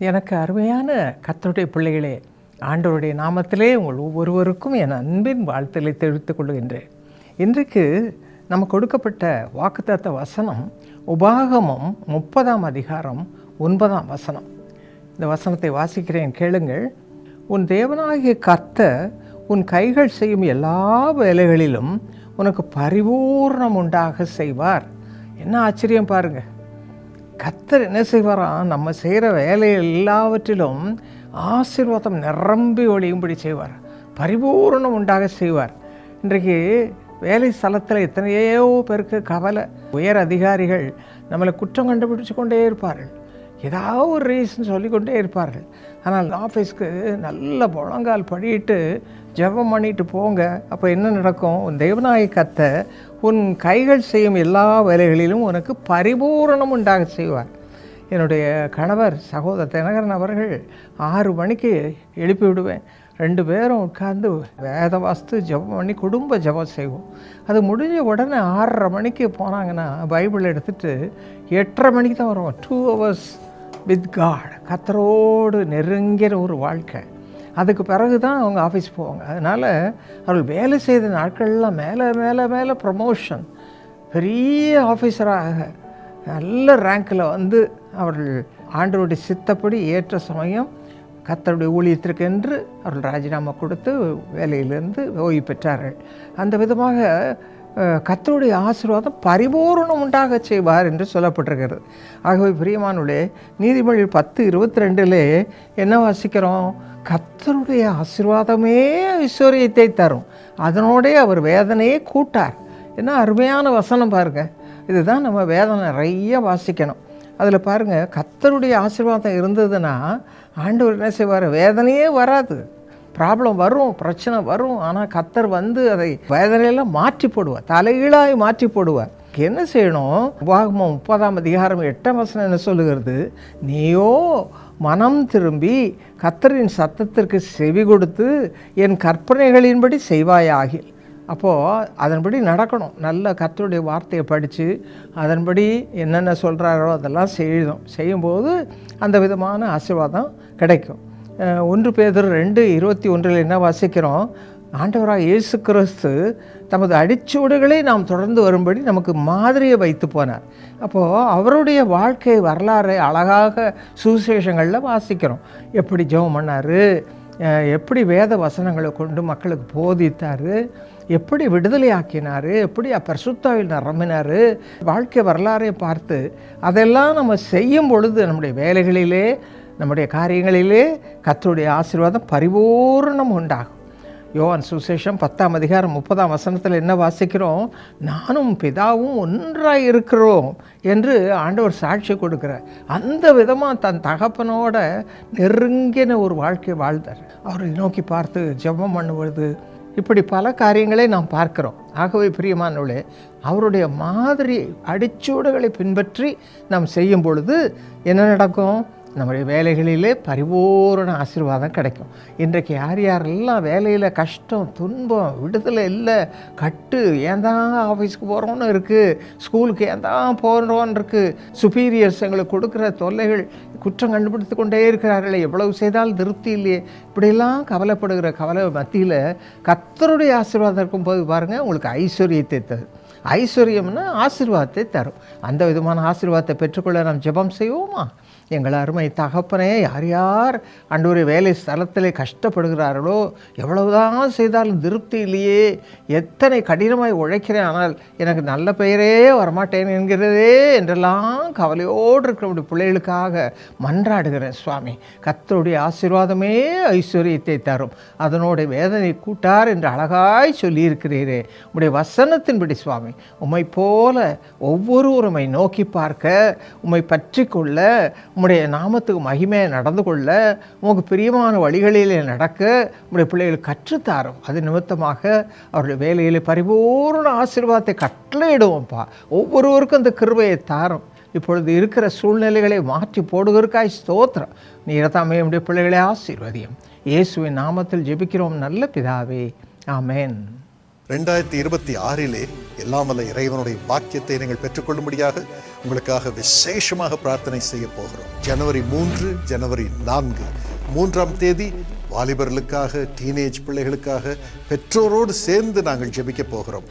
எனக்கு அருமையான கர்த்தருடைய பிள்ளைகளே, ஆண்டவருடைய நாமத்திலே உங்கள் ஒவ்வொருவருக்கும் என் அன்பின் வாழ்த்துக்களை தெரிவித்துக் கொள்கின்றேன். இன்றைக்கு நமக்கு கொடுக்கப்பட்ட வாக்குத்தத்த வசனம் உபாகமம் 30ஆம் அதிகாரம் 9ஆம் வசனம். இந்த வசனத்தை வாசிக்கிறேன், கேளுங்கள். உன் தேவனாகிய கர்த்தர் உன் கைகள் செய்யும் எல்லா வேலைகளிலும் உனக்கு பரிபூர்ணம் உண்டாக செய்வார். என்ன ஆச்சரியம் பாருங்கள். கர்த்தர் என்ன செய்வாராம், நம்ம செய்கிற வேலை எல்லாவற்றிலும் ஆசீர்வாதம் நிரம்பி ஒழியும்படி செய்வார், பரிபூர்ணம் உண்டாக செய்வார். இன்றைக்கு வேலை ஸ்தலத்தில் எத்தனையோ பேருக்கு கவலை. உயர் அதிகாரிகள் நம்மளை குற்றம் கண்டுபிடிச்சு கொண்டே இருப்பார்கள், ஏதாவது ஒரு ரீசன் சொல்லிக்கொண்டே இருப்பார்கள். ஆனால் ஆஃபீஸ்க்கு நல்ல முழங்கால் படிட்டு ஜெபம் பண்ணிட்டு போங்க. அப்போ என்ன நடக்கும்? உன் தேவனாகிய கர்த்தர் உன் கைகள் செய்யும் எல்லா வேலைகளிலும் உனக்கு பரிபூரணம் உண்டாக செய்வார். என்னுடைய கணவர் சகோதரர் தினகரன் அவர்கள் 6 மணிக்கு எழுப்பி விடுவேன். 2 பேரும் உட்கார்ந்து வேத வாஸ்து ஜெபம் பண்ணி குடும்ப ஜெபம் செய்வோம். அது முடிஞ்ச உடனே 6:30 மணிக்கு போனாங்கன்னா பைபிள் எடுத்துகிட்டு 8:30 மணிக்கு தான் வருவோம். 2 hours வித் காட், கர்த்தரோடு நெருங்கிற ஒரு வாழ்க்கை. அதுக்கு பிறகு தான் அவங்க ஆஃபீஸ் போவாங்க. அதனால் அவர்கள் வேலை செய்த நாட்கள்லாம் மேலே மேலே மேலே ப்ரமோஷன், பெரிய ஆஃபீஸராக நல்ல ரேங்கில் வந்து அவர்கள் ஆண்டவருடைய சித்தப்படி ஏற்ற சமயம் கர்த்தருடைய ஊழியத்திற்கு என்று அவர்கள் ராஜினாமா கொடுத்து வேலையிலிருந்து ஓய்வு பெற்றார்கள். அந்த விதமாக கர்த்தருடைய ஆசீர்வாதம் பரிபூரணம் உண்டாக செய்வார் என்று சொல்லப்பட்டிருக்கிறது. ஆகவே பிரியமானவர்களே, நீதிமொழி 10:22 என்ன வாசிக்கிறோம்? கர்த்தருடைய ஆசீர்வாதமே ஐஸ்வர்யத்தை தரும், அதனோடே அவர் வேதனையை கூட்டார். என்ன அருமையான வசனம் பாருங்கள். இதுதான் நம்ம வேதனை நிறைய வாசிக்கணும். அதில் பாருங்கள், கர்த்தருடைய ஆசீர்வாதம் இருந்ததுன்னா ஆண்டவர் என்ன செய்வார்? வேதனையே வராது. ப்ராப்ளம் வரும், பிரச்சனை வரும், ஆனால் கர்த்தர் வந்து அதை வேதனையெல்லாம் மாற்றி போடுவார், தலைகீழாய் மாற்றி போடுவார். என்ன செய்யணும்? உபாகமம் 30ஆம் அதிகாரம் 8ஆம் வசனம் என்ன சொல்லுகிறது? நீயோ மனம் திரும்பி கர்த்தரின் சத்தத்திற்கு செவி கொடுத்து என் கற்பனைகளின்படி செய்வாயாகில். அப்போது அதன்படி நடக்கணும். நல்ல கர்த்தருடைய வார்த்தையை படித்து அதன்படி என்னென்ன சொல்கிறாரோ அதெல்லாம் செய்யும்போது அந்த விதமான ஆசீர்வாதம் கிடைக்கும். 1 பேதுரு 2:21 என்ன வாசிக்கிறோம்? ஆண்டவராக இயேசு கிறிஸ்து தமது அடிச்சுவடுகளை நாம் தொடர்ந்து வரும்படி நமக்கு மாதிரியை வைத்து போனார். அப்போது அவருடைய வாழ்க்கை வரலாறு அழகாக சுவிசேஷங்களில் வாசிக்கிறோம். எப்படி ஜெபம் பண்ணார், எப்படி வேத வசனங்களை கொண்டு மக்களுக்கு போதித்தார், எப்படி விடுதலை ஆக்கினார், எப்படி பரிசுத்தாவில் நிரம்பினார், வாழ்க்கை வரலாறை பார்த்து அதெல்லாம் நம்ம செய்யும் பொழுது நம்முடைய வேலைகளிலே நம்முடைய காரியங்களிலே கர்த்தருடைய ஆசீர்வாதம் பரிபூர்ணம் உண்டாகும். யோவான் சுவிசேஷம் 10ஆம் அதிகாரம் 30ஆம் வசனத்தில் என்ன வாசிக்கிறோம்? நானும் பிதாவும் ஒன்றாய் இருக்கிறோம் என்று ஆண்டவர் சாட்சி கொடுக்கிறார். அந்த விதமாக தன் தகப்பனோட நெருங்கின ஒரு வாழ்க்கை வாழ்ந்தார். அவரை நோக்கி பார்த்து ஜெபம் பண்ணுவது, இப்படி பல காரியங்களை நாம் பார்க்கிறோம். ஆகவே பிரியமானவர்களே, அவருடைய மாதிரி அடிச்சூடுகளை பின்பற்றி நாம் செய்யும் பொழுது என்ன நடக்கும்? நம்முடைய வேலைகளிலே பரிபூரண ஆசீர்வாதம் கிடைக்கும். இன்றைக்கு யார் யாரெல்லாம் வேலையில் கஷ்டம், துன்பம், விடுதலை இல்லை, கட்டு, ஏன் தான் ஆஃபீஸ்க்கு போகிறோன்னு இருக்குது, ஸ்கூலுக்கு ஏன் தான் போகிறோன்னு இருக்குது, சுப்பீரியர்ஸ் எங்களுக்கு கொடுக்குற தொல்லைகள், குற்றம் கண்டுபிடித்து கொண்டே இருக்கிறார்களே, எவ்வளவு செய்தால் திருப்தி இல்லையே, இப்படியெல்லாம் கவலைப்படுகிற கவலை மத்தியில் கர்த்தருடைய ஆசீர்வாதம் இருக்கும்போது பாருங்கள், உங்களுக்கு ஐஸ்வர்யத்தை தரும். ஐஸ்வர்யம்னா ஆசீர்வாதத்தை தரும். அந்த விதமான ஆசீர்வாதத்தை பெற்றுக்கொள்ள நாம் ஜெபம் செய்வோமா? எங்கள் அருமை தகப்பனே, யார் யார் ஆண்டவரே வேலை ஸ்தலத்திலே கஷ்டப்படுகிறார்களோ, எவ்வளவுதான் செய்தாலும் திருப்தி இல்லையே, எத்தனை கடினமாய் உழைக்கிறேன், ஆனால் எனக்கு நல்ல பெயரே வரமாட்டேன் என்கிறதே என்றெல்லாம் கவலையோடு இருக்கிற பிள்ளைகளுக்காக மன்றாடுகிறேன். சுவாமி, கர்த்தருடைய ஆசீர்வாதமே ஐஸ்வர்யத்தை தரும், அதனோட வேதனை கூட்டார் என்று அழகாய் சொல்லியிருக்கிறீரே. உம்முடைய வசனத்தின்படி சுவாமி, உம்மை போல ஒவ்வொருவருமை நோக்கி பார்க்க, உம்மை பற்றி கொள்ள, உம்முடைய நாமத்துக்கு மகிமையை நடந்து கொள்ள, உமக்கு பிரியமான வழிகளிலே நடக்க உம்முடைய பிள்ளைகள் கற்றுத்தாரும். அது நிமித்தமாக அவருடைய வேலையில் பரிபூர்ண ஆசீர்வாதத்தை கட்டளையிடுவோம்ப்பா. ஒவ்வொருவருக்கும் அந்த கிருபையை தாரும். இப்பொழுது இருக்கிற சூழ்நிலைகளை மாற்றி போடுவதற்காய் ஸ்தோத்திரம். நீர்தாமே உம்முடைய பிள்ளைகளை ஆசீர்வதியும். இயேசுவின் நாமத்தில் ஜெபிக்கிறோம் நல்ல பிதாவே, ஆமென். 2026 எல்லாம் வல்ல இறைவனுடைய வாக்கியத்தை நீங்கள் பெற்றுக்கொள்ளும்படியாக உங்களுக்காக விசேஷமாக பிரார்த்தனை செய்ய போகிறோம். ஜனவரி 3, ஜனவரி 4, 3ஆம் தேதி வாலிபர்களுக்காக, டீனேஜ் பிள்ளைகளுக்காக பெற்றோரோடு சேர்ந்து நாங்கள் ஜெபிக்க போகிறோம்.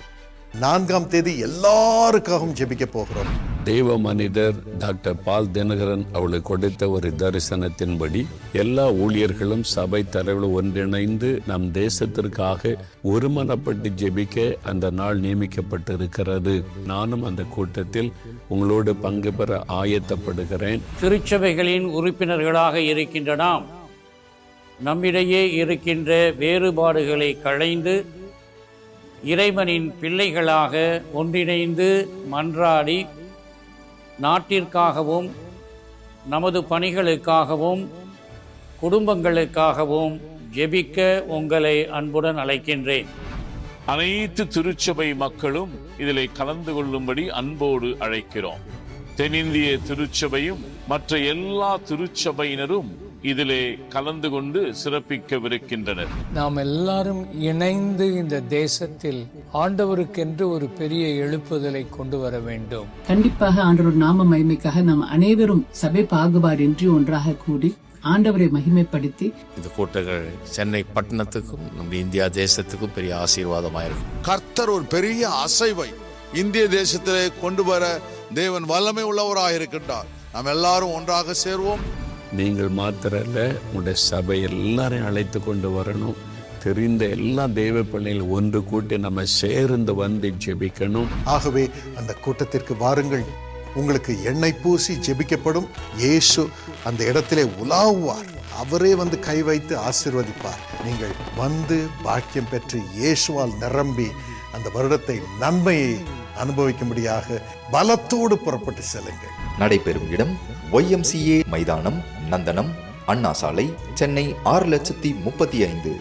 4ஆம் தேதி எல்லாருக்காகவும் ஜெபிக்க போகிறோம். தெய்வ மனிதர் டாக்டர் பால் தினகரன் அவளுக்கு கொடுத்த ஒரு தரிசனத்தின்படி எல்லா ஊழியர்களும் சபை தலைவர்கள் ஒன்றிணைந்து நம் தேசத்திற்காக ஒருமனப்பட்டு ஜெபிக்க அந்த நாள் நியமிக்கப்பட்டிருக்கிறது. நானும் அந்த கூட்டத்தில் உங்களோடு பங்கு பெற ஆயத்தப்படுகிறேன். திருச்சபைகளின் உறுப்பினர்களாக இருக்கின்ற நாம் நம்மிடையே இருக்கின்ற வேறுபாடுகளை களைந்து இறைவனின் பிள்ளைகளாக ஒன்றிணைந்து மன்றாடி நாட்டிற்காகவும் நமது பணிகளுக்காகவும் குடும்பங்களுக்காகவும் ஜெபிக்க உங்களை அன்புடன் அழைக்கின்றேன். அனைத்து திருச்சபை மக்களும் இதில் கலந்து கொள்ளும்படி அன்போடு அழைக்கிறோம். தென்னிந்திய திருச்சபையும் மற்ற எல்லா திருச்சபையினரும் இதிலே கலந்து கொண்டு சிறப்பிக்கவிருக்கின்றனர். நாம் எல்லாரும் இணைந்து இந்த தேசத்தில் ஆண்டவருக்கென்று ஒரு பெரிய எழுப்புதலை கொண்டு வர வேண்டும். கண்டிப்பாக ஆண்டவர் நாம மகிமைக்காக நாம் அனைவரும் சபை பாகுபாடின்றி ஒன்றாக கூடி ஆண்டவரை மகிமைப்படுத்தி இந்த கூட்டங்கள் சென்னை பட்டணத்துக்கும் நம்முடைய இந்தியா தேசத்துக்கும் பெரிய ஆசீர்வாதமாயிருக்கும். கர்த்தர் ஒரு பெரிய அசைவை இந்திய தேசத்திலே கொண்டு வர தேவன் வல்லமை உள்ளவராக இருக்கின்றார். நாம் எல்லாரும் ஒன்றாக சேர்வோம். நீங்கள் மாத்திரல்ல, உங்களுடைய சபை எல்லாரையும் அழைத்து கொண்டு வரணும். தெரிந்த எல்லா தெய்வ பிள்ளைகள் ஒன்று கூட்டி நம்ம சேர்ந்து வந்து ஜெபிக்கணும். ஆகவே அந்த கூட்டத்திற்கு வாருங்கள். உங்களுக்கு எண்ணெய் பூசி ஜெபிக்கப்படும். இயேசு அந்த இடத்திலே உலாவுவார். அவரே வந்து கை வைத்து ஆசீர்வதிப்பார். நீங்கள் வந்து பாக்கியம் பெற்று இயேசுவால் நிரம்பி அந்த வருடத்தை நன்மையை அனுபவிக்கும்படியாக பலத்தோடு புறப்பட்டு செல்லுங்கள். நடைபெறும் இடம் YMCA மைதானம், நந்தனம், அண்ணா சாலை, சென்னை 6,35,000.